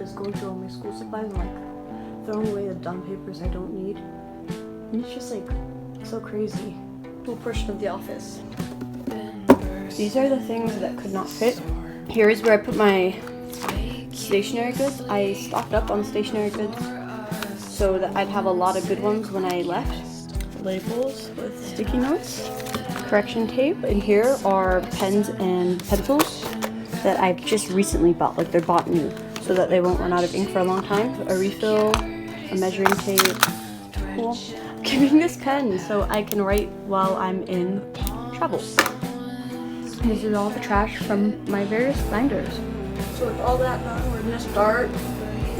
is going through all my school supplies and like throwing away the dumb papers I don't need. And it's just like so crazy. Cool portion of the office. These are the things that could not fit. Here is where I put my stationery goods. I stocked up on stationery goods so that I'd have a lot of good ones when I left. Labels with sticky notes, correction tape, and here are pens and pencils that I've just recently bought, like they're bought new, so that they won't run out of ink for a long time. A refill, a measuring tape. Cool. I'm keeping this pen so I can write while I'm in travel. This is all the trash from my various binders. So with all that done, we're gonna start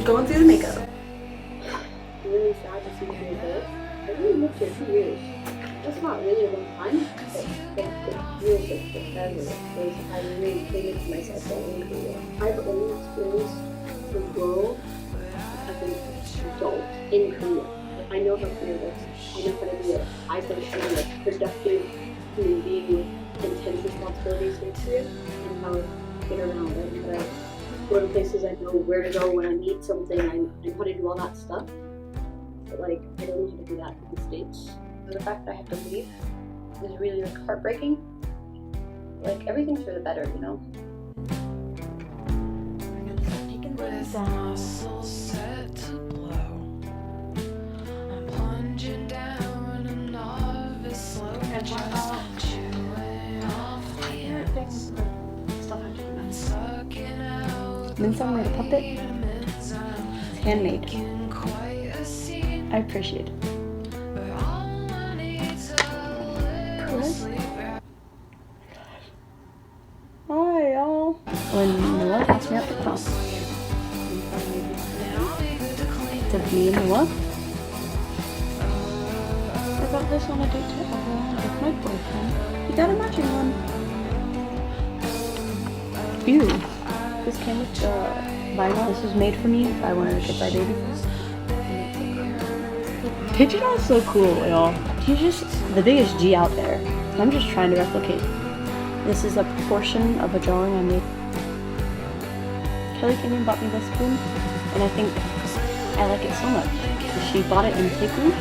going through the makeup. Really sad to see you this. I really lived here 2 years. That's not really a long time, but it feels like forever because I really hated myself all in Korea. I've only experienced the world as an adult in Korea. Like, I know how Korea works. I know how to be a productive human being with intense responsibilities in Korea and how to get around and how to go to places. I know where to go when I need something. I know how to do all that stuff. But like, I don't know how to do that in the States. The fact that I have to leave is really like heartbreaking. Like, everything's for the better, you know? I'm gonna start taking things down. Minsung made a puppet. It's handmade. I appreciate it. Hi y'all. When Noah asked me out to prom, to me and Noah, I got this on a date to everyone with my boyfriend. He got a matching one. Ew. This came with the vinyl. This was made for me if I wanted to get my baby. Digital is so cool, y'all. He's just the biggest G out there. I'm just trying to replicate. This is a portion of a drawing I made. Kelly Kenyon bought me this spoon, and I think I like it so much. She bought it in Takeout.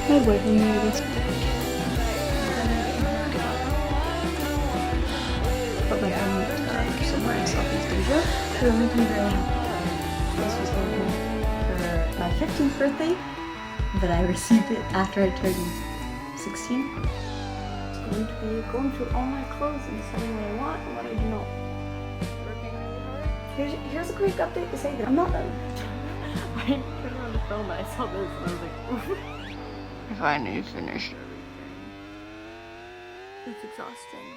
My boyfriend made this. Put my phone somewhere in Southeast Asia. So I'm making very happy. This was going for my 15th birthday, but I received it after I turned 16. Going to be going through all my clothes and deciding what I want and what I do not. Working really hard. Here's a quick update to say that I'm not done. I turned around the phone and I saw this and I was like, oof. I finally finished everything. It's exhausting.